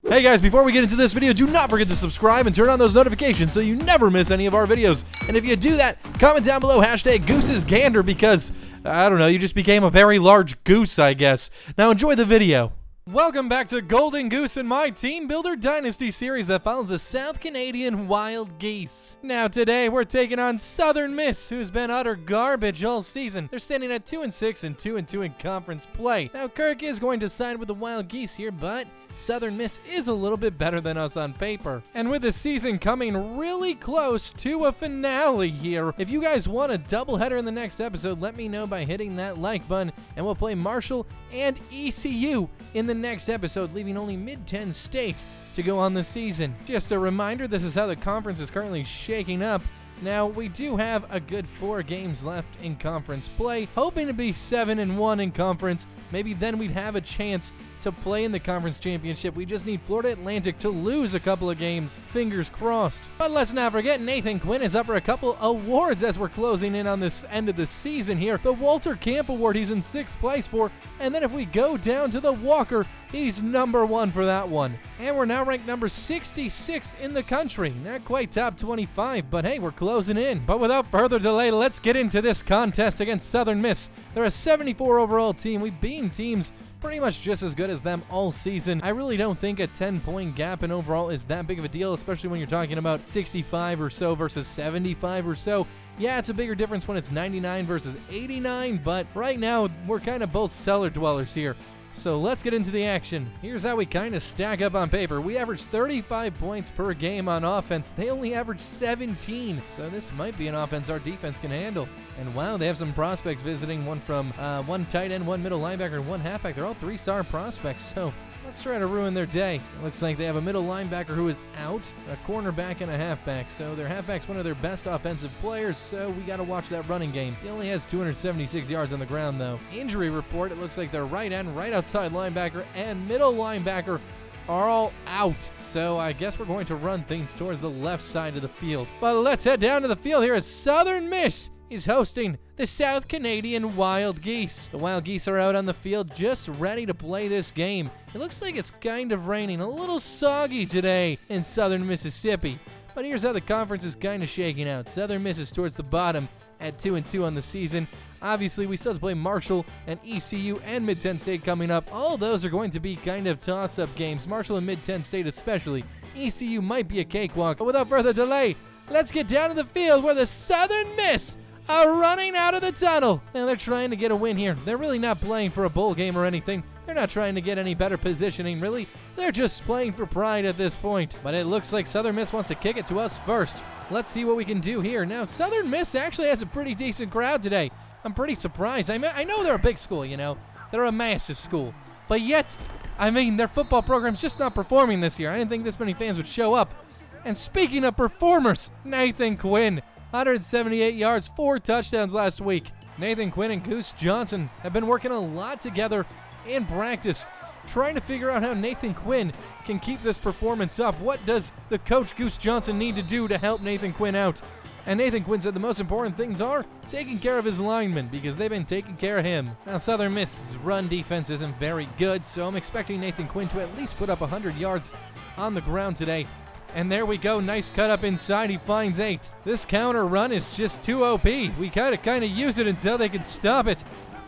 Hey guys, before we get into this video, do not forget to subscribe and turn on those notifications so you never miss any of our videos. And if you do that, comment down below #GoosesGander because, I don't know, you just became a very large goose, I guess. Now enjoy the video. Welcome back to Golden Goose and my Team Builder Dynasty series that follows the South Canadian Wild Geese. Now today we're taking on Southern Miss, who's been utter garbage all season. They're standing at 2-6 and 2-2 in conference play. Now Kirk is going to side with the Wild Geese here, but Southern Miss is a little bit better than us on paper. And with the season coming really close to a finale here, if you guys want a doubleheader in the next episode, let me know by hitting that like button, and we'll play Marshall and ECU in the next episode, leaving only Mid-10 State to go on the season. Just a reminder, this is how the conference is currently shaking up. Now, we do have a good 4 games left in conference play, hoping to be 7-1 in conference. Maybe then we'd have a chance to play in the conference championship. We just need Florida Atlantic to lose a couple of games. Fingers crossed. But let's not forget, Nathan Quinn is up for a couple awards as we're closing in on this end of the season here. The Walter Camp Award he's in 6th place for, and then if we go down to the Walker, he's #1 for that one. And we're now ranked number 66 in the country. Not quite top 25, but hey, we're closing in. But without further delay, let's get into this contest against Southern Miss. They're a 74 overall team. We've beaten teams pretty much just as good as them all season. I really don't think a 10-point gap in overall is that big of a deal, especially when you're talking about 65 or so versus 75 or so. Yeah, it's a bigger difference when it's 99 versus 89, but right now we're kind of both cellar dwellers here. So let's get into the action. Here's how we kind of stack up on paper. We average 35 points per game on offense. They only average 17. So this might be an offense our defense can handle. And wow, they have some prospects visiting. One tight end, one middle linebacker, and one halfback. They're all 3-star prospects. So let's try to ruin their day. It looks like they have a middle linebacker who is out, a cornerback, and a halfback. So their halfback's one of their best offensive players, so we got to watch that running game. He only has 276 yards on the ground, though. Injury report, it looks like their right end, right outside linebacker, and middle linebacker are all out. So I guess we're going to run things towards the left side of the field. But let's head down to the field here as Southern Miss is hosting the South Canadian Wild Geese. The Wild Geese are out on the field just ready to play this game. It looks like it's kind of raining, a little soggy today in southern Mississippi. But here's how the conference is kind of shaking out. Southern Miss is towards the bottom at 2-2 on the season. Obviously, we still have to play Marshall and ECU and Mid-10 State coming up. All of those are going to be kind of toss-up games, Marshall and Mid-10 State especially. ECU might be a cakewalk. But without further delay, let's get down to the field where the Southern Miss are running out of the tunnel. Now they're trying to get a win here. They're really not playing for a bowl game or anything. They're not trying to get any better positioning, really. They're just playing for pride at this point. But it looks like Southern Miss wants to kick it to us first. Let's see what we can do here. Now, Southern Miss actually has a pretty decent crowd today. I'm pretty surprised. I know they're a big school, you know. They're a massive school. But yet, I mean, their football program's just not performing this year. I didn't think this many fans would show up. And speaking of performers, Nathan Quinn. 178 yards, 4 touchdowns last week. Nathan Quinn and Goose Johnson have been working a lot together in practice, trying to figure out how Nathan Quinn can keep this performance up. What does the coach Goose Johnson need to do to help Nathan Quinn out? And Nathan Quinn said the most important things are taking care of his linemen because they've been taking care of him. Now, Southern Miss's run defense isn't very good, so I'm expecting Nathan Quinn to at least put up 100 yards on the ground today. And there we go, nice cut up inside, he finds 8. This counter run is just too OP. We kind of use it until they can stop it.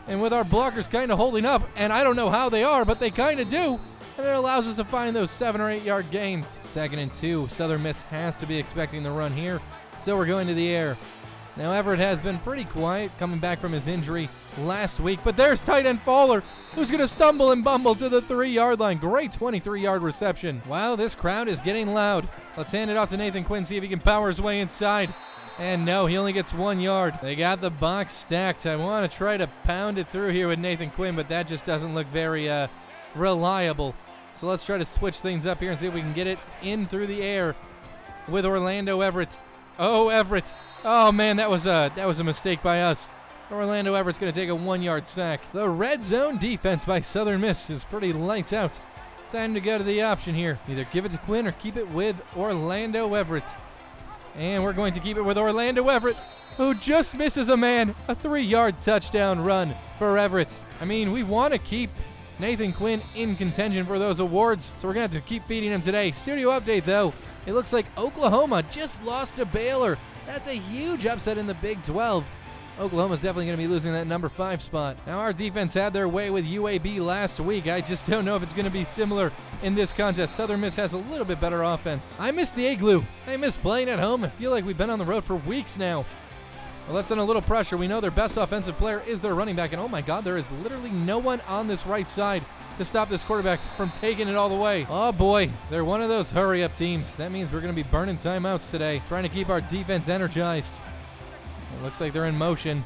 And with our blockers kind of holding up, and I don't know how they are, but they kind of do. And it allows us to find those 7 or 8 yard gains. 2nd and 2, Southern Miss has to be expecting the run here, so we're going to the air. Now Everett has been pretty quiet coming back from his injury last week, but there's tight end Fowler, who's going to stumble and bumble to the 3-yard line. Great 23-yard reception. Wow, this crowd is getting loud. Let's hand it off to Nathan Quinn, see if he can power his way inside. And no, he only gets 1 yard. They got the box stacked. I want to try to pound it through here with Nathan Quinn, but that just doesn't look very reliable. So let's try to switch things up here and see if we can get it in through the air with Orlando Everett. Oh, Everett. Oh, man, that was a mistake by us. Orlando Everett's going to take a 1-yard sack. The red zone defense by Southern Miss is pretty lights out. Time to go to the option here. Either give it to Quinn or keep it with Orlando Everett. And we're going to keep it with Orlando Everett, who just misses a man. A 3-yard touchdown run for Everett. I mean, we want to keep Nathan Quinn in contention for those awards, so we're going to have to keep feeding him today. Studio update, though. It looks like Oklahoma just lost to Baylor. That's a huge upset in the Big 12. Oklahoma's definitely going to be losing that number 5 spot. Now, our defense had their way with UAB last week. I just don't know if it's going to be similar in this contest. Southern Miss has a little bit better offense. I miss the Igloo. I miss playing at home. I feel like we've been on the road for weeks now. Well, that's under a little pressure. We know their best offensive player is their running back, and oh my God, there is literally no one on this right side to stop this quarterback from taking it all the way. Oh boy, they're one of those hurry-up teams. That means we're going to be burning timeouts today, trying to keep our defense energized. It looks like they're in motion.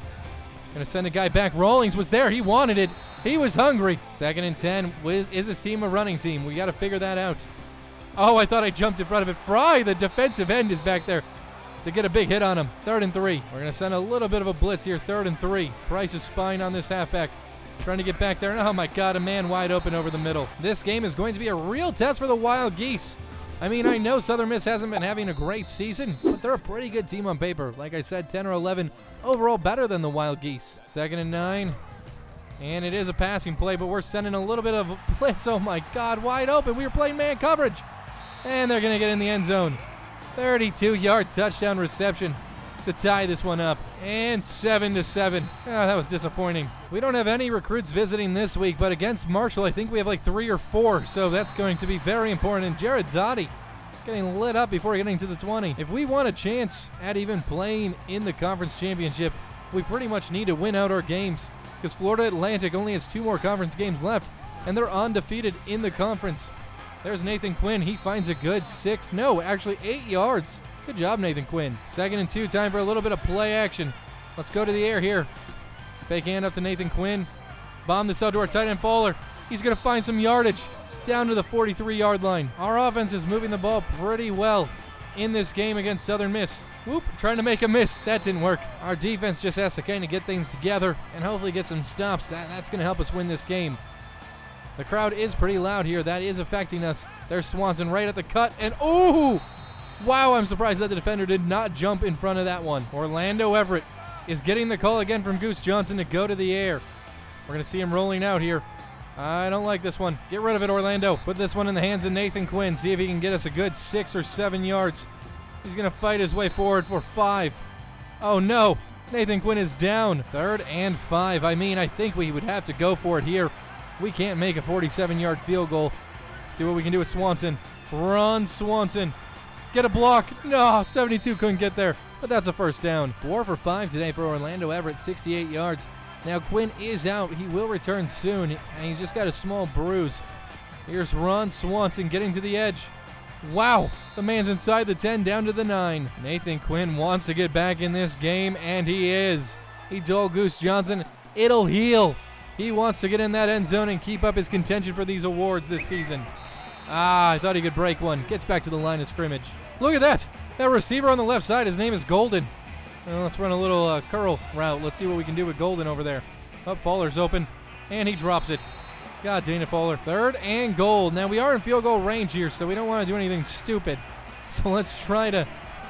Gonna send a guy back. Rawlings was there. He wanted it. He was hungry. 2nd and 10. Is this team a running team? We got to figure that out. Oh, I thought I jumped in front of it. Fry, the defensive end, is back there to get a big hit on him. 3rd and 3. We're going to send a little bit of a blitz here. 3rd and 3. Price is spying on this halfback. Trying to get back there. And oh my God, a man wide open over the middle. This game is going to be a real test for the Wild Geese. I mean, I know Southern Miss hasn't been having a great season, but they're a pretty good team on paper. Like I said, 10 or 11 overall better than the Wild Geese. 2nd and 9. And it is a passing play, but we're sending a little bit of a blitz. Oh my God, wide open. We were playing man coverage. And they're going to get in the end zone. 32-yard touchdown reception to tie this one up. And 7-7. Oh, that was disappointing. We don't have any recruits visiting this week, but against Marshall, I think we have like 3 or 4. So that's going to be very important. And Jared Dottie getting lit up before getting to the 20. If we want a chance at even playing in the conference championship, we pretty much need to win out our games, because Florida Atlantic only has 2 more conference games left, and they're undefeated in the conference. There's Nathan Quinn. He finds a good 8 yards. Good job, Nathan Quinn. 2nd and 2, time for a little bit of play action. Let's go to the air here. Fake hand up to Nathan Quinn. Bomb this out to our tight end, Fowler. He's going to find some yardage down to the 43-yard line. Our offense is moving the ball pretty well in this game against Southern Miss. Whoop, trying to make a miss. That didn't work. Our defense just has to kind of get things together and hopefully get some stops. That's going to help us win this game. The crowd is pretty loud here. That is affecting us. There's Swanson right at the cut, and oh! Wow, I'm surprised that the defender did not jump in front of that one. Orlando Everett is getting the call again from Goose Johnson to go to the air. We're going to see him rolling out here. I don't like this one. Get rid of it, Orlando. Put this one in the hands of Nathan Quinn. See if he can get us a good 6 or 7 yards. He's going to fight his way forward for 5. Oh, no. Nathan Quinn is down. 3rd and 5. I mean, I think we would have to go for it here. We can't make a 47-yard field goal. See what we can do with Swanson. Run, Swanson. Get a block. No, 72 couldn't get there, but that's a first down. 4 for 5 today for Orlando Everett, 68 yards. Now Quinn is out. He will return soon, and he's just got a small bruise. Here's Ron Swanson getting to the edge. Wow, the man's inside the 10, down to the 9. Nathan Quinn wants to get back in this game, and he is. He told Goose Johnson, it'll heal. He wants to get in that end zone and keep up his contention for these awards this season. I thought he could break one. Gets back to the line of scrimmage. Look at that. That receiver on the left side, his name is Golden. Well, let's run a little curl route. Let's see what we can do with Golden over there. Oh, Fowler's open, and he drops it. God dang it, Fowler. 3rd and goal. Now, we are in field goal range here, so we don't want to do anything stupid. So let's try to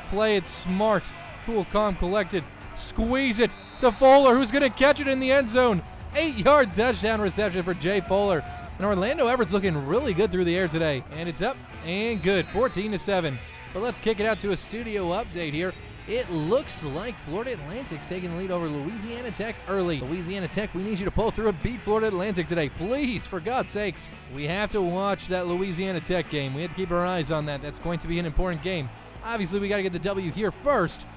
play it smart. Cool, calm, collected. Squeeze it to Fowler, who's going to catch it in the end zone. 8-yard touchdown reception for Jay Fowler. And Orlando Everett's looking really good through the air today. And it's up and good, 14-7. But let's kick it out to a studio update here. It looks like Florida Atlantic's taking the lead over Louisiana Tech early. Louisiana Tech, we need you to pull through and beat Florida Atlantic today. Please, for God's sakes. We have to watch that Louisiana Tech game. We have to keep our eyes on that. That's going to be an important game. Obviously, we got to get the W here first.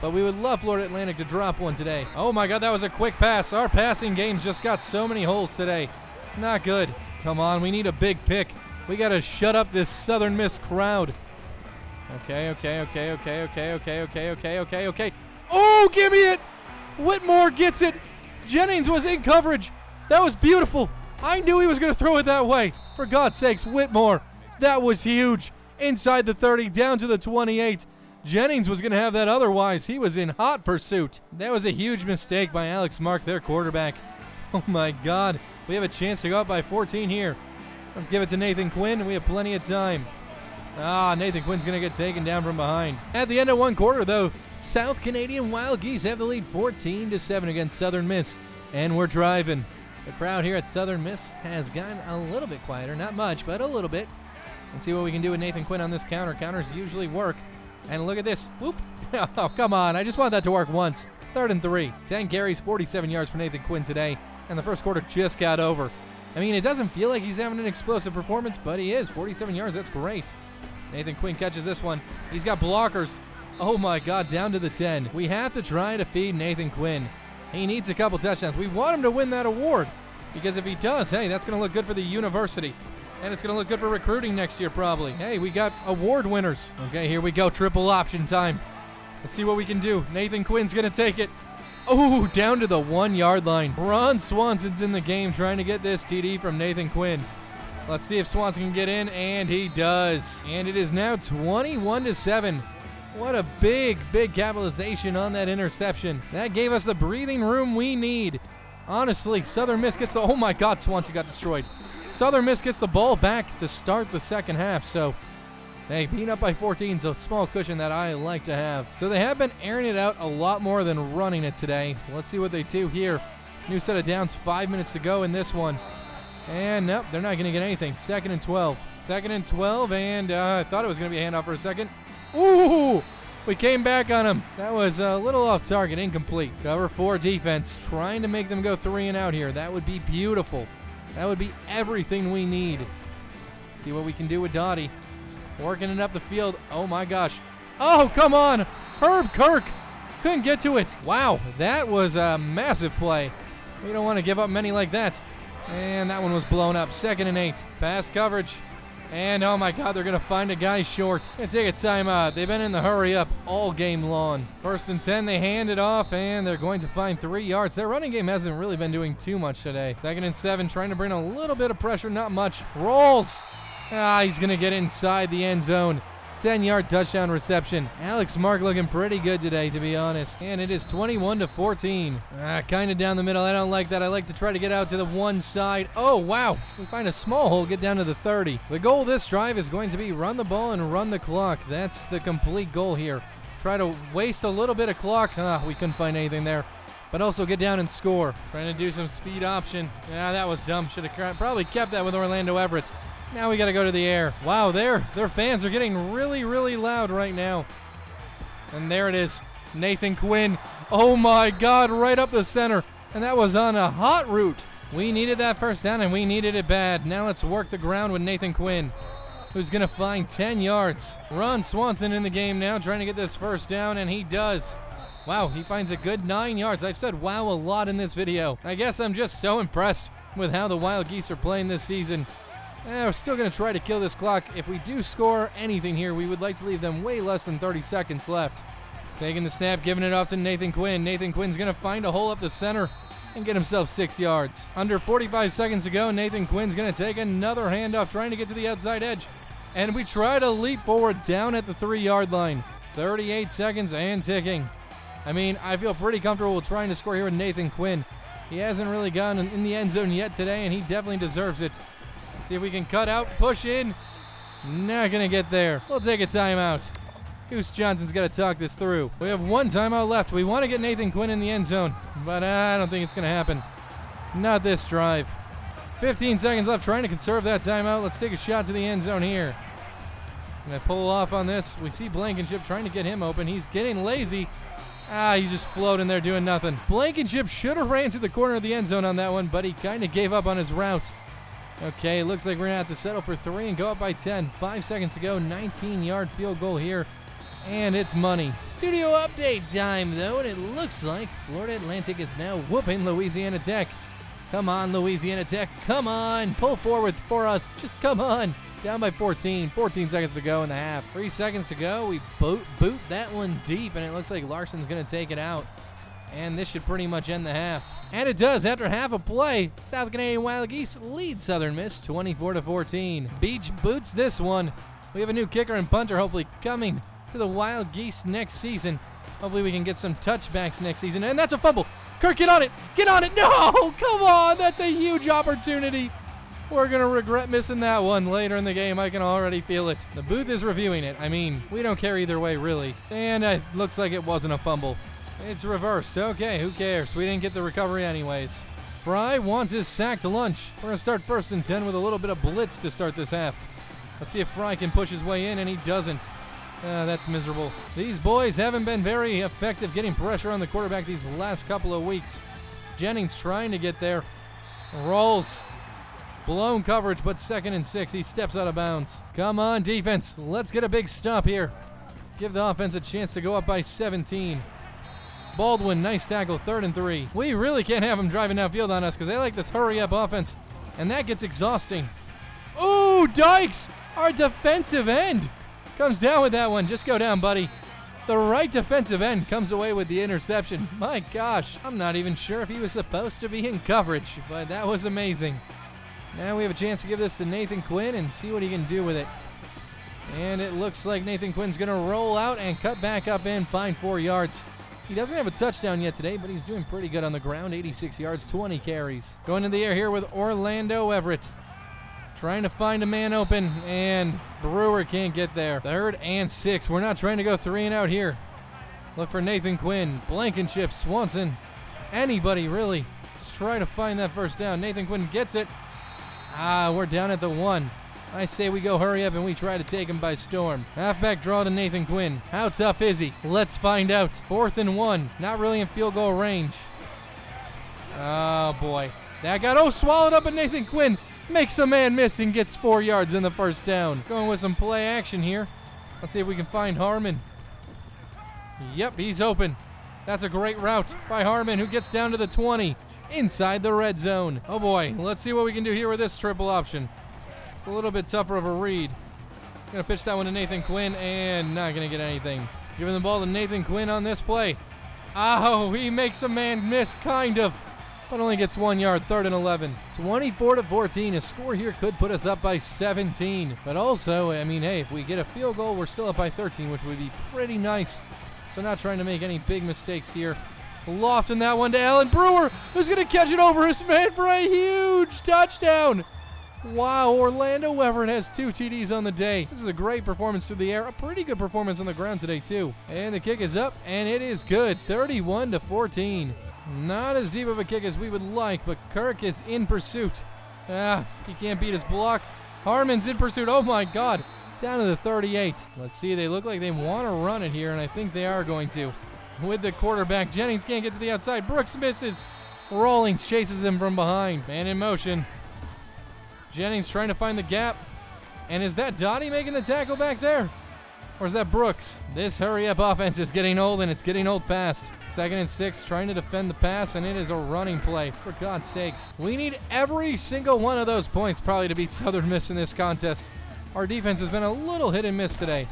But we would love Florida Atlantic to drop one today. Oh my God, that was a quick pass. Our passing game's just got so many holes today. Not good. Come on, we need a big pick. We got to shut up this Southern Miss crowd. Okay. Oh, give me it! Whitmore gets it. Jennings was in coverage. That was beautiful. I knew he was going to throw it that way. For God's sakes, Whitmore. That was huge. Inside the 30, down to the 28. Jennings was going to have that otherwise. He was in hot pursuit. That was a huge mistake by Alex Mark, their quarterback. Oh my God. We have a chance to go up by 14 here. Let's give it to Nathan Quinn. We have plenty of time. Nathan Quinn's going to get taken down from behind. At the end of one quarter, though, South Canadian Wild Geese have the lead 14-7 against Southern Miss. And we're driving. The crowd here at Southern Miss has gotten a little bit quieter. Not much, but a little bit. Let's see what we can do with Nathan Quinn on this counter. Counters usually work. And look at this. Whoop. Oh, come on. I just want that to work once. 3rd and 3. 10 carries, 47 yards for Nathan Quinn today. And the first quarter just got over. I mean, it doesn't feel like he's having an explosive performance, but he is. 47 yards, that's great. Nathan Quinn catches this one. He's got blockers. Oh my God, down to the 10. We have to try to feed Nathan Quinn. He needs a couple touchdowns. We want him to win that award, because if he does, hey, that's going to look good for the university. And it's going to look good for recruiting next year, probably. Hey, we got award winners. Okay, here we go. Triple option time. Let's see what we can do. Nathan Quinn's going to take it. Oh, down to the 1 yard line. Ron Swanson's in the game trying to get this TD from Nathan Quinn. Let's see if Swanson can get in, and he does. And it is now 21-7. What a big capitalization on that interception. That gave us the breathing room we need. Honestly, Southern Miss gets the... Oh my God, Swanson got destroyed. Southern Miss gets the ball back to start the second half, so... Hey, being up by 14 is a small cushion that I like to have. So they have been airing it out a lot more than running it today. Let's see what they do here. New set of downs, 5 minutes to go in this one. And nope, they're not going to get anything. 2nd and 12. 2nd and 12, and I thought it was going to be a handoff for a second. Ooh! We came back on him. That was a little off target, incomplete. Cover 4 defense, trying to make them go 3 and out here. That would be beautiful. That would be everything we need. See what we can do with Dottie. Working it up the field. Oh my gosh. Oh, come on. Herb Kirk couldn't get to it. Wow, that was a massive play. We don't want to give up many like that. And that one was blown up. 2nd and 8. Pass coverage. And oh my God, they're going to find a guy short. Gonna take a timeout. They've been in the hurry up all game long. 1st and 10, they hand it off, and they're going to find 3 yards. Their running game hasn't really been doing too much today. 2nd and 7, trying to bring a little bit of pressure, not much. Rolls. He's going to get inside the end zone. 10-yard touchdown reception. Alex Mark looking pretty good today, to be honest. And it is 21-14. Kind of down the middle. I don't like that. I like to try to get out to the one side. Oh, wow. We find a small hole, get down to the 30. The goal of this drive is going to be run the ball and run the clock. That's the complete goal here. Try to waste a little bit of clock. We couldn't find anything there. But also get down and score. Trying to do some speed option. That was dumb. Should have probably kept that with Orlando Everett. Now we got to go to the air. Wow, their fans are getting really loud right now. And there it is. Nathan Quinn. Oh my God, right up the center. And that was on a hot route. We needed that first down, and we needed it bad. Now let's work the ground with Nathan Quinn, who's going to find 10 yards. Ron Swanson in the game now, trying to get this first down, and he does. Wow, he finds a good 9 yards. I've said wow a lot in this video. I guess I'm just so impressed with how the Wild Geese are playing this season. We're still going to try to kill this clock. If we do score anything here, we would like to leave them way less than 30 seconds left. Taking the snap, giving it off to Nathan Quinn. Nathan Quinn's going to find a hole up the center and get himself 6 yards. Under 45 seconds to go, Nathan Quinn's going to take another handoff, trying to get to the outside edge. And we try to leap forward down at the 3-yard line. 38 seconds and ticking. I mean, I feel pretty comfortable with trying to score here with Nathan Quinn. He hasn't really gotten in the end zone yet today, and he definitely deserves it. See if we can cut out, push in. Not going to get there. We'll take a timeout. Goose Johnson's got to talk this through. We have 1 timeout left. We want to get Nathan Quinn in the end zone, but I don't think it's going to happen. Not this drive. 15 seconds left, trying to conserve that timeout. Let's take a shot to the end zone here. Going to pull off on this. We see Blankenship trying to get him open. He's getting lazy. He's just floating there doing nothing. Blankenship should have ran to the corner of the end zone on that one, but he kind of gave up on his route. Okay, looks like we're going to have to settle for 3 and go up by 10. 5 seconds to go, 19-yard field goal here, and it's money. Studio update time, though, and it looks like Florida Atlantic is now whooping Louisiana Tech. Come on, Louisiana Tech, come on, pull forward for us, just come on. Down by 14, 14 seconds to go in the half. 3 seconds to go, we boot that one deep, and it looks like Larson's going to take it out. And this should pretty much end the half. And it does. After half a play, South Canadian Wild Geese lead Southern Miss 24-14. Beach boots this one. We have a new kicker and punter hopefully coming to the Wild Geese next season. Hopefully we can get some touchbacks next season. And that's a fumble. Kirk, get on it. Get on it. No, come on. That's a huge opportunity. We're going to regret missing that one later in the game. I can already feel it. The booth is reviewing it. I mean, we don't care either way, really. And it looks like it wasn't a fumble. It's reversed. Okay, who cares? We didn't get the recovery anyways. Fry wants his sacked lunch. We're going to start 1st and 10 with a little bit of blitz to start this half. Let's see if Fry can push his way in, and he doesn't. That's miserable. These boys haven't been very effective getting pressure on the quarterback these last couple of weeks. Jennings trying to get there. Rolls. Blown coverage, but 2nd and 6. He steps out of bounds. Come on, defense. Let's get a big stop here. Give the offense a chance to go up by 17. Baldwin, nice tackle, 3rd and 3. We really can't have them driving downfield on us because they like this hurry-up offense, and that gets exhausting. Ooh, Dykes, our defensive end, comes down with that one. Just go down, buddy. The right defensive end comes away with the interception. My gosh, I'm not even sure if he was supposed to be in coverage, but that was amazing. Now we have a chance to give this to Nathan Quinn and see what he can do with it. And it looks like Nathan Quinn's going to roll out and cut back up in, find 4 yards. He doesn't have a touchdown yet today, but he's doing pretty good on the ground. 86 yards, 20 carries. Going in the air here with Orlando Everett. Trying to find a man open, and Brewer can't get there. 3rd and 6. We're not trying to go 3 and out here. Look for Nathan Quinn, Blankenship, Swanson, anybody really. Let's try to find that 1st down. Nathan Quinn gets it. We're down at the 1. I say we go hurry up and we try to take him by storm. Halfback draw to Nathan Quinn. How tough is he? Let's find out. 4th and 1. Not really in field goal range. Oh, boy. That got swallowed up, and Nathan Quinn makes a man miss and gets 4 yards in the 1st down. Going with some play action here. Let's see if we can find Harmon. Yep, he's open. That's a great route by Harmon, who gets down to the 20. Inside the red zone. Oh, boy. Let's see what we can do here with this triple option. It's a little bit tougher of a read. Gonna pitch that one to Nathan Quinn, and not gonna get anything. Giving the ball to Nathan Quinn on this play. Oh, he makes a man miss, kind of, but only gets 1 yard. 3rd and 11. 24-14. A score here could put us up by 17. But also, I mean, hey, if we get a field goal, we're still up by 13, which would be pretty nice. So not trying to make any big mistakes here. Lofting that one to Allen Brewer, who's gonna catch it over his man for a huge touchdown. Wow, Orlando Everett has 2 TDs on the day. This is a great performance through the air. A pretty good performance on the ground today, too. And the kick is up, and it is good. 31-14. Not as deep of a kick as we would like, but Kirk is in pursuit. He can't beat his block. Harmon's in pursuit. Oh, my God. Down to the 38. Let's see. They look like they want to run it here, and I think they are going to. With the quarterback, Jennings can't get to the outside. Brooks misses. Rawlings chases him from behind. Man in motion. Jennings trying to find the gap. And is that Dottie making the tackle back there? Or is that Brooks? This hurry-up offense is getting old, and it's getting old fast. 2nd and 6, trying to defend the pass, and it is a running play. For God's sakes. We need every single one of those points probably to beat Southern Miss in this contest. Our defense has been a little hit and miss today.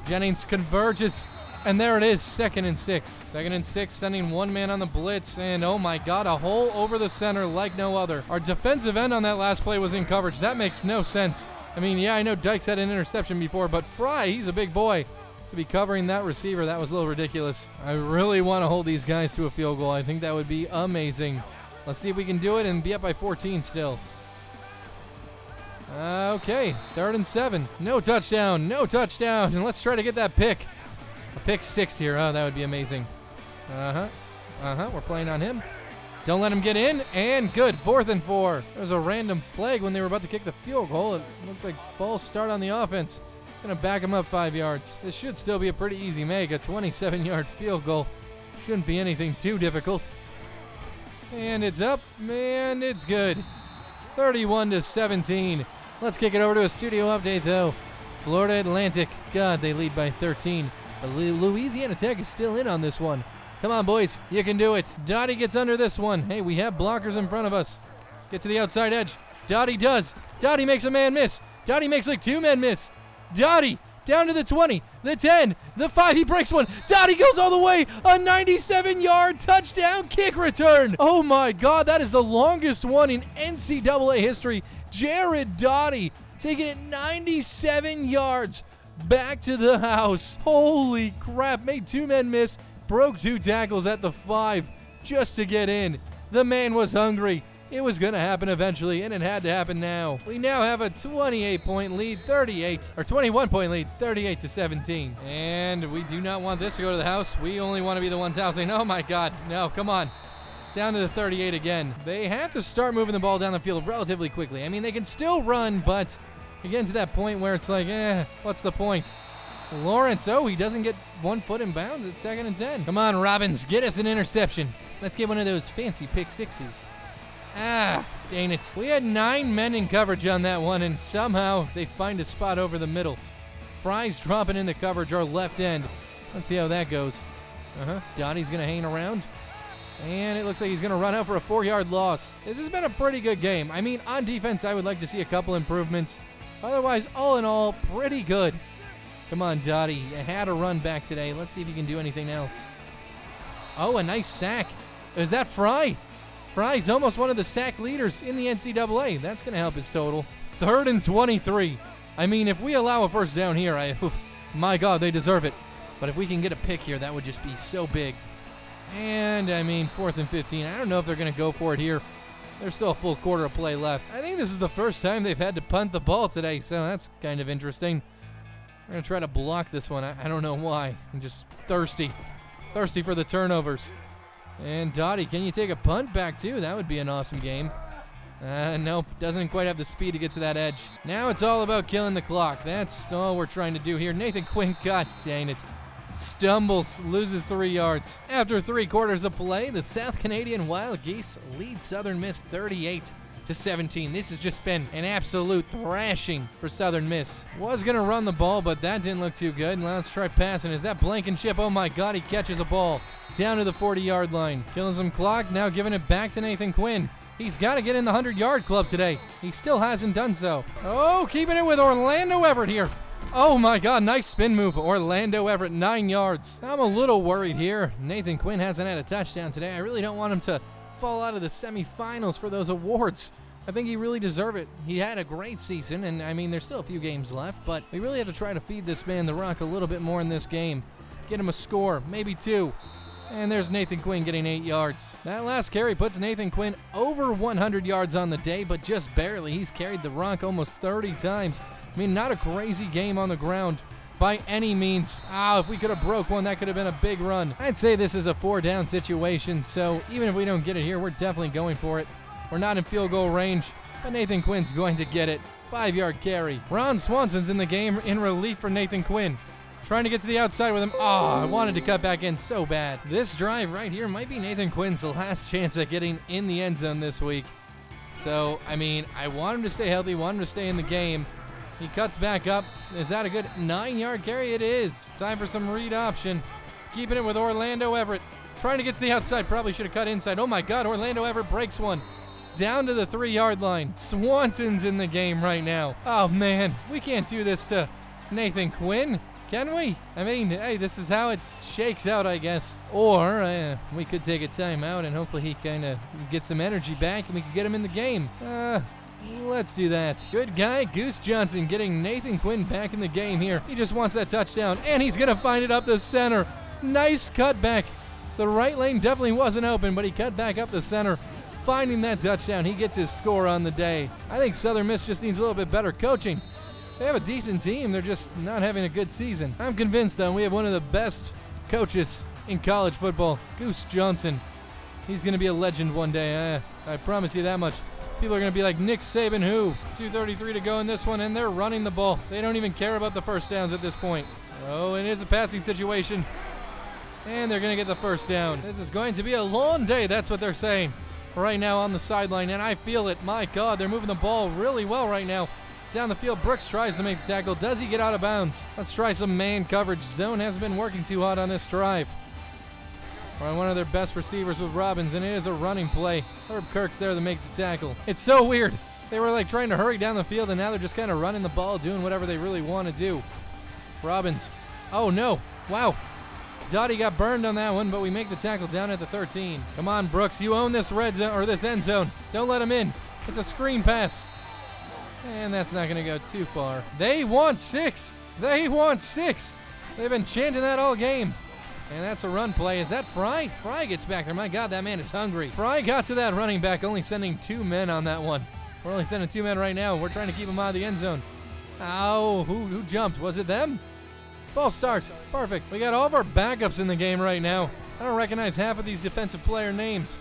Jennings converges, and there it is, 2nd and 6. 2nd and 6, sending one man on the blitz, and oh my God, a hole over the center like no other. Our defensive end on that last play was in coverage. That makes no sense. I mean, yeah, I know Dykes had an interception before, but Fry, he's a big boy. To be covering that receiver, that was a little ridiculous. I really want to hold these guys to a field goal. I think that would be amazing. Let's see if we can do it and be up by 14 still. Okay, 3rd and 7. No touchdown, no touchdown. And let's try to get that pick. A pick 6 here. Oh, that would be amazing. We're playing on him. Don't let him get in, and good. 4th and 4. There was a random flag when they were about to kick the field goal. It looks like false start on the offense. It's going to back him up 5 yards. This should still be a pretty easy make. A 27-yard field goal. Shouldn't be anything too difficult. And it's up, and it's good. 31-17. Let's kick it over to a studio update, though. Florida Atlantic. God, they lead by 13. But Louisiana Tech is still in on this one. Come on, boys. You can do it. Dottie gets under this one. Hey, we have blockers in front of us. Get to the outside edge. Dottie does. Dottie makes a man miss. Dottie makes like 2 men miss. Dottie down to the 20, the 10, the 5. He breaks one. Dottie goes all the way. A 97-yard touchdown kick return. Oh, my God. That is the longest one in NCAA history. Jared Dottie taking it 97 yards back to the house. Holy crap. Made 2 men miss. Broke 2 tackles at the 5 just to get in. The man was hungry. It was going to happen eventually, and it had to happen now. We now have a 28-point lead, 21-point lead, 38-17. And we do not want this to go to the house. We only want to be the ones housing. Oh, my God. No, come on. Down to the 38 again. They have to start moving the ball down the field relatively quickly. I mean, they can still run, but you get to that point where it's like, what's the point? Lawrence, he doesn't get 1 foot in bounds at 2nd and 10. Come on, Robbins, get us an interception. Let's get one of those fancy pick sixes. Dang it. We had 9 men in coverage on that one, and somehow they find a spot over the middle. Fry's dropping into coverage, our left end. Let's see how that goes. Dottie's going to hang around. And it looks like he's going to run out for a 4-yard loss. This has been a pretty good game. I mean, on defense, I would like to see a couple improvements. Otherwise, all in all, pretty good. Come on, Dottie. You had a run back today. Let's see if you can do anything else. A nice sack. Is that Fry? Fry's almost one of the sack leaders in the NCAA. That's going to help his total. 3rd and 23. I mean, if we allow a first down here, my God, they deserve it. But if we can get a pick here, that would just be so big. And, I mean, 4th and 15. I don't know if they're going to go for it here. There's still a full quarter of play left. I think this is the first time they've had to punt the ball today, so that's kind of interesting. We're going to try to block this one. I don't know why. I'm just thirsty. Thirsty for the turnovers. And Dottie, can you take a punt back too? That would be an awesome game. Nope, doesn't quite have the speed to get to that edge. Now it's all about killing the clock. That's all we're trying to do here. Nathan Quinn, God dang it. Stumbles, loses 3 yards. After 3 quarters of play, the South Canadian Wild Geese lead Southern Miss 38-17. This has just been an absolute thrashing for Southern Miss. Was going to run the ball, but that didn't look too good. Now let's try passing. Is that Blankenship? Oh my God, he catches a ball down to the 40-yard line. Killing some clock, now giving it back to Nathan Quinn. He's got to get in the 100-yard club today. He still hasn't done so. Keeping it with Orlando Everett here. Oh my God, nice spin move. Orlando Everett, 9 yards. I'm a little worried here. Nathan Quinn hasn't had a touchdown today. I really don't want him to fall out of the semifinals for those awards. I think he really deserves it. He had a great season, and I mean, there's still a few games left, but we really have to try to feed this man the rock a little bit more in this game. Get him a score, maybe 2. And there's Nathan Quinn getting 8 yards. That last carry puts Nathan Quinn over 100 yards on the day, but just barely. He's carried the rock almost 30 times. I mean, not a crazy game on the ground by any means. If we could have broke one, that could have been a big run. I'd say this is a 4-down situation, so even if we don't get it here, we're definitely going for it. We're not in field goal range, but Nathan Quinn's going to get it. 5-yard carry. Ron Swanson's in the game in relief for Nathan Quinn. Trying to get to the outside with him. I wanted to cut back in so bad. This drive right here might be Nathan Quinn's last chance at getting in the end zone this week. So, I mean, I want him to stay healthy, want him to stay in the game. He cuts back up. Is that a good 9-yard carry? It is. Time for some read option. Keeping it with Orlando Everett. Trying to get to the outside. Probably should have cut inside. Oh my God, Orlando Everett breaks one. Down to the 3-yard line. Swanson's in the game right now. Oh man, we can't do this to Nathan Quinn. Can we? I mean, hey, this is how it shakes out, I guess. Or we could take a timeout and hopefully he kind of gets some energy back and we can get him in the game. Let's do that. Good guy, Goose Johnson, getting Nathan Quinn back in the game here. He just wants that touchdown, and he's going to find it up the center. Nice cutback. The right lane definitely wasn't open, but he cut back up the center, finding that touchdown. He gets his score on the day. I think Southern Miss just needs a little bit better coaching. They have a decent team. They're just not having a good season. I'm convinced, though, we have one of the best coaches in college football, Goose Johnson. He's going to be a legend one day. I promise you that much. People are going to be like, Nick Saban who? 2:33 to go in this one, and they're running the ball. They don't even care about the first downs at this point. It is a passing situation. And they're going to get the first down. This is going to be a long day, that's what they're saying. Right now on the sideline, and I feel it. My God, they're moving the ball really well right now. Down the field, Brooks tries to make the tackle. Does he get out of bounds? Let's try some man coverage. Zone hasn't been working too hot on this drive. One of their best receivers with Robbins, and it is a running play. Herb Kirk's there to make the tackle. It's so weird. They were like trying to hurry down the field, and now they're just kind of running the ball, doing whatever they really want to do. Robbins. Oh, no. Wow. Dottie got burned on that one, but we make the tackle down at the 13. Come on, Brooks. You own this red zone, or this end zone. Don't let him in. It's a screen pass. And that's not going to go too far. They want 6. They want 6. They've been chanting that all game. And that's a run play. Is that Fry? Fry gets back there. My God, that man is hungry. Fry got to that running back, only sending 2 men on that one. We're only sending 2 men right now. We're trying to keep them out of the end zone. Ow, who jumped? Was it them? False start. Perfect. We got all of our backups in the game right now. I don't recognize half of these defensive player names.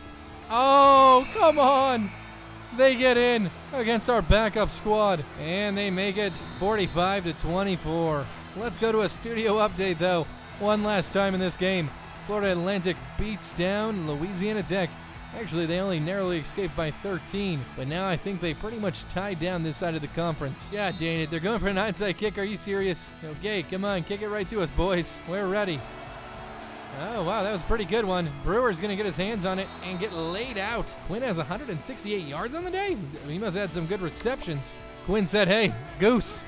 Oh, come on. They get in against our backup squad, and they make it 45-24. Let's go to a studio update, though. One last time in this game. Florida Atlantic beats down Louisiana Tech. Actually, they only narrowly escaped by 13, but now I think they pretty much tied down this side of the conference. Yeah, dang it, they're going for an onside kick. Are you serious? Okay, come on, kick it right to us, boys. We're ready. Oh, wow, that was a pretty good one. Brewer's going to get his hands on it and get laid out. Quinn has 168 yards on the day? He must have had some good receptions. Quinn said, hey, Goose,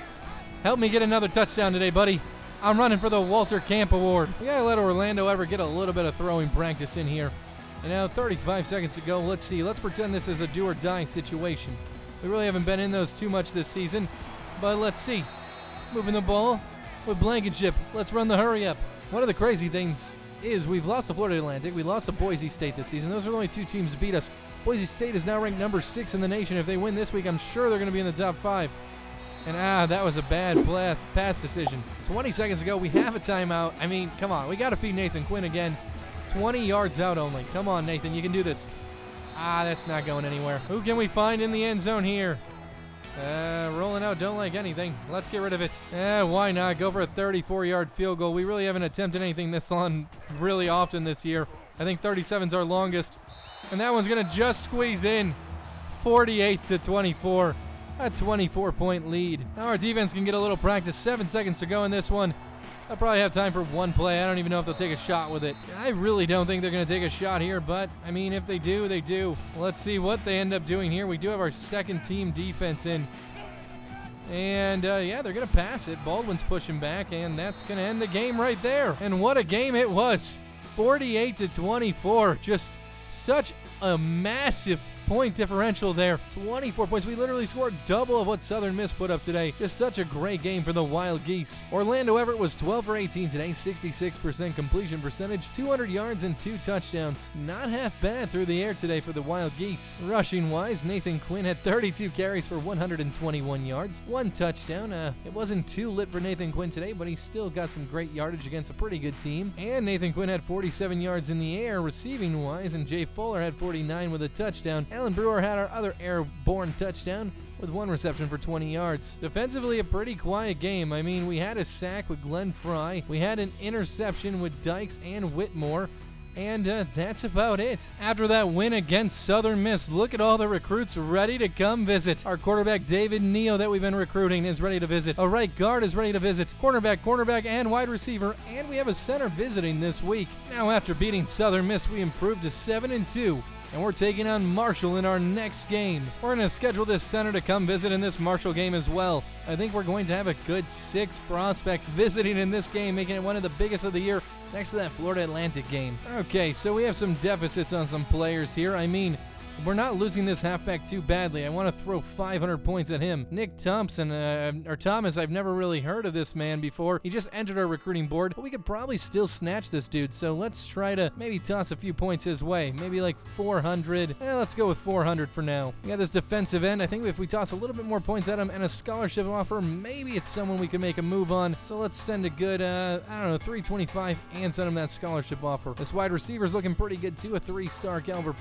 help me get another touchdown today, buddy. I'm running for the Walter Camp Award. We got to let Orlando ever get a little bit of throwing practice in here. And now 35 seconds to go. Let's see. Let's pretend this is a do or die situation. We really haven't been in those too much this season, but let's see. Moving the ball with Blankenship. Let's run the hurry up. One of the crazy things is we've lost to Florida Atlantic. We lost to Boise State this season. Those are the only two teams that beat us. Boise State is now ranked number 6 in the nation. If they win this week, I'm sure they're going to be in the top 5. And that was a bad pass decision. 20 seconds to go. We have a timeout. I mean, come on. We got to feed Nathan Quinn again. 20 yards out only. Come on, Nathan. You can do this. That's not going anywhere. Who can we find in the end zone here? Rolling out, don't like anything. Let's get rid of it. Why not? Go for a 34-yard field goal. We really haven't attempted anything this long really often this year. I think 37's our longest. And that one's going to just squeeze in. 48-24. A 24-point lead. Now our defense can get a little practice. 7 seconds to go in this one. They'll probably have time for one play. I don't even know if they'll take a shot with it. I really don't think they're going to take a shot here, but, I mean, if they do, they do. Let's see what they end up doing here. We do have our second team defense in. And, yeah, they're going to pass it. Baldwin's pushing back, and that's going to end the game right there. And what a game it was. 48-24. Just such a massive point differential there. 24 points. We literally scored double of what Southern Miss put up today. Just such a great game for the Wild Geese. Orlando Everett was 12 for 18 today, 66% completion percentage, 200 yards and 2 touchdowns. Not half bad through the air today for the Wild Geese. Rushing wise, Nathan Quinn had 32 carries for 121 yards, 1 touchdown. It wasn't too lit for Nathan Quinn today, but he still got some great yardage against a pretty good team. And Nathan Quinn had 47 yards in the air receiving wise, and Jay Fuller had 49 with a touchdown. Alan Brewer had our other airborne touchdown with 1 reception for 20 yards. Defensively, a pretty quiet game. I mean, we had a sack with Glenn Fry. We had an interception with Dykes and Whitmore. And that's about it. After that win against Southern Miss, look at all the recruits ready to come visit. Our quarterback, David Neo, that we've been recruiting, is ready to visit. A right guard is ready to visit. Cornerback, and wide receiver. And we have a center visiting this week. Now, after beating Southern Miss, we improved to 7-2. And we're taking on Marshall in our next game. We're going to schedule this center to come visit in this Marshall game as well. I think we're going to have a good 6 prospects visiting in this game, making it one of the biggest of the year next to that Florida Atlantic game. Okay, so we have some deficits on some players here. I mean, we're not losing this halfback too badly. I want to throw 500 points at him. Nick Thompson, or Thomas, I've never really heard of this man before. He just entered our recruiting board, but we could probably still snatch this dude, so let's try to maybe toss a few points his way. Maybe like 400. Let's go with 400 for now. We got this defensive end. I think if we toss a little bit more points at him and a scholarship offer, maybe it's someone we can make a move on. So let's send a good, I don't know, 325 and send him that scholarship offer. This wide receiver's looking pretty good too, a 3-star caliber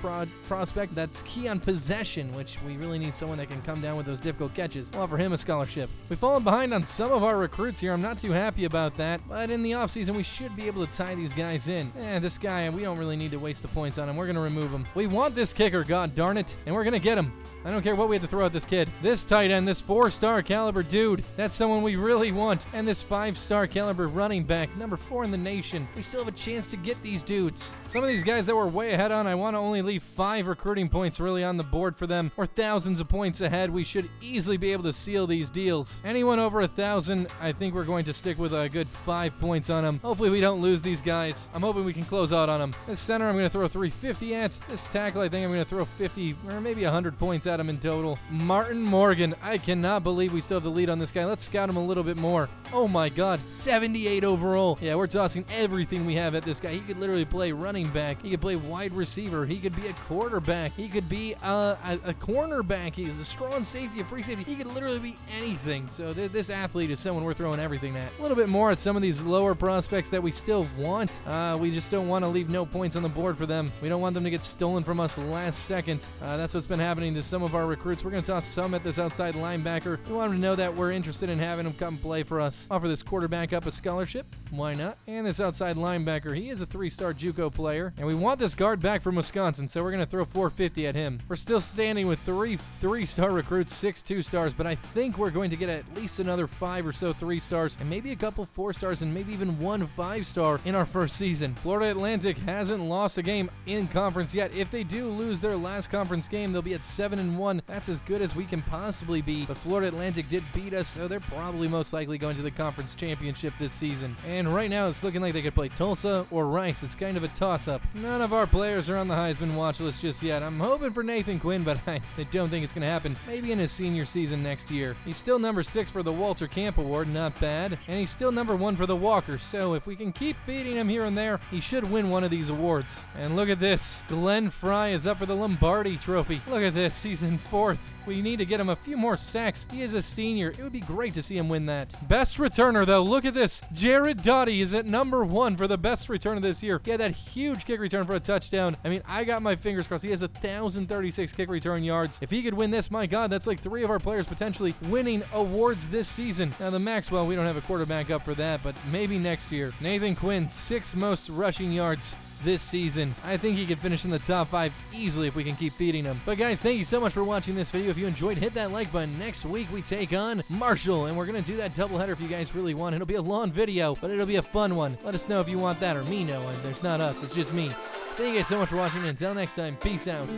prospect. That's key on possession, which we really need someone that can come down with those difficult catches. We'll offer him a scholarship. We've fallen behind on some of our recruits here. I'm not too happy about that, but in the offseason, we should be able to tie these guys in. This guy, we don't really need to waste the points on him. We're going to remove him. We want this kicker, god darn it, and we're going to get him. I don't care what we have to throw at this kid. This tight end, this 4-star caliber dude, that's someone we really want. And this 5-star caliber running back, number 4 in the nation. We still have a chance to get these dudes. Some of these guys that we're way ahead on, I want to only leave 5 recruiting points really on the board for them. We're thousands of points ahead. We should easily be able to seal these deals. Anyone over 1,000, I think we're going to stick with a good 5 points on them. Hopefully we don't lose these guys. I'm hoping we can close out on them. This center, I'm going to throw 350 at. This tackle, I think I'm going to throw 50 or maybe 100 points at him in total. Martin Morgan, I cannot believe we still have the lead on this guy. Let's scout him a little bit more. Oh my god, 78 overall. Yeah, we're tossing everything we have at this guy. He could literally play running back. He could play wide receiver. He could be a quarterback. He He could be a cornerback. He's a strong safety, a free safety. He could literally be anything. So this athlete is someone we're throwing everything at. A little bit more at some of these lower prospects that we still want. We just don't want to leave no points on the board for them. We don't want them to get stolen from us last second. That's what's been happening to some of our recruits. We're going to toss some at this outside linebacker. We want them to know that we're interested in having him come play for us. Offer this quarterback up a scholarship. Why not? And this outside linebacker, he is a 3-star JUCO player. And we want this guard back from Wisconsin, so we're going to throw $450 at him. We're still standing with 3-star recruits, 6 2-stars, but I think we're going to get at least another 5 or so 3-stars, and maybe a couple 4-stars, and maybe even 1 5-star in our first season. Florida Atlantic hasn't lost a game in conference yet. If they do lose their last conference game, they'll be at 7-1. That's as good as we can possibly be, but Florida Atlantic did beat us, so they're probably most likely going to the conference championship this season. And right now, it's looking like they could play Tulsa or Rice. It's kind of a toss-up. None of our players are on the Heisman watch list just yet. I'm hoping for Nathan Quinn, but I don't think it's going to happen. Maybe in his senior season next year. He's still number 6 for the Walter Camp Award, not bad. And he's still number 1 for the Walker, so if we can keep feeding him here and there, he should win one of these awards. And look at this. Glenn Fry is up for the Lombardi Trophy. Look at this. He's in 4th. We need to get him a few more sacks. He is a senior. It would be great to see him win that. Best returner, though. Look at this. Jared Doughty is at number 1 for the best returner this year. He had that huge kick return for a touchdown. I mean, I got my fingers crossed. He has 1,036 kick return yards. If he could win this, my God, that's like 3 of our players potentially winning awards this season. Now, the Maxwell, we don't have a quarterback up for that, but maybe next year. Nathan Quinn, 6 most rushing yards this season. I think he could finish in the top 5 easily if we can keep feeding him. But guys, thank you so much for watching this video. If you enjoyed, hit that like button. Next week, we take on Marshall, and we're going to do that doubleheader if you guys really want. It'll be a long video, but it'll be a fun one. Let us know if you want that, or me know. There's not us, it's just me. Thank you guys so much for watching, and until next time, peace out.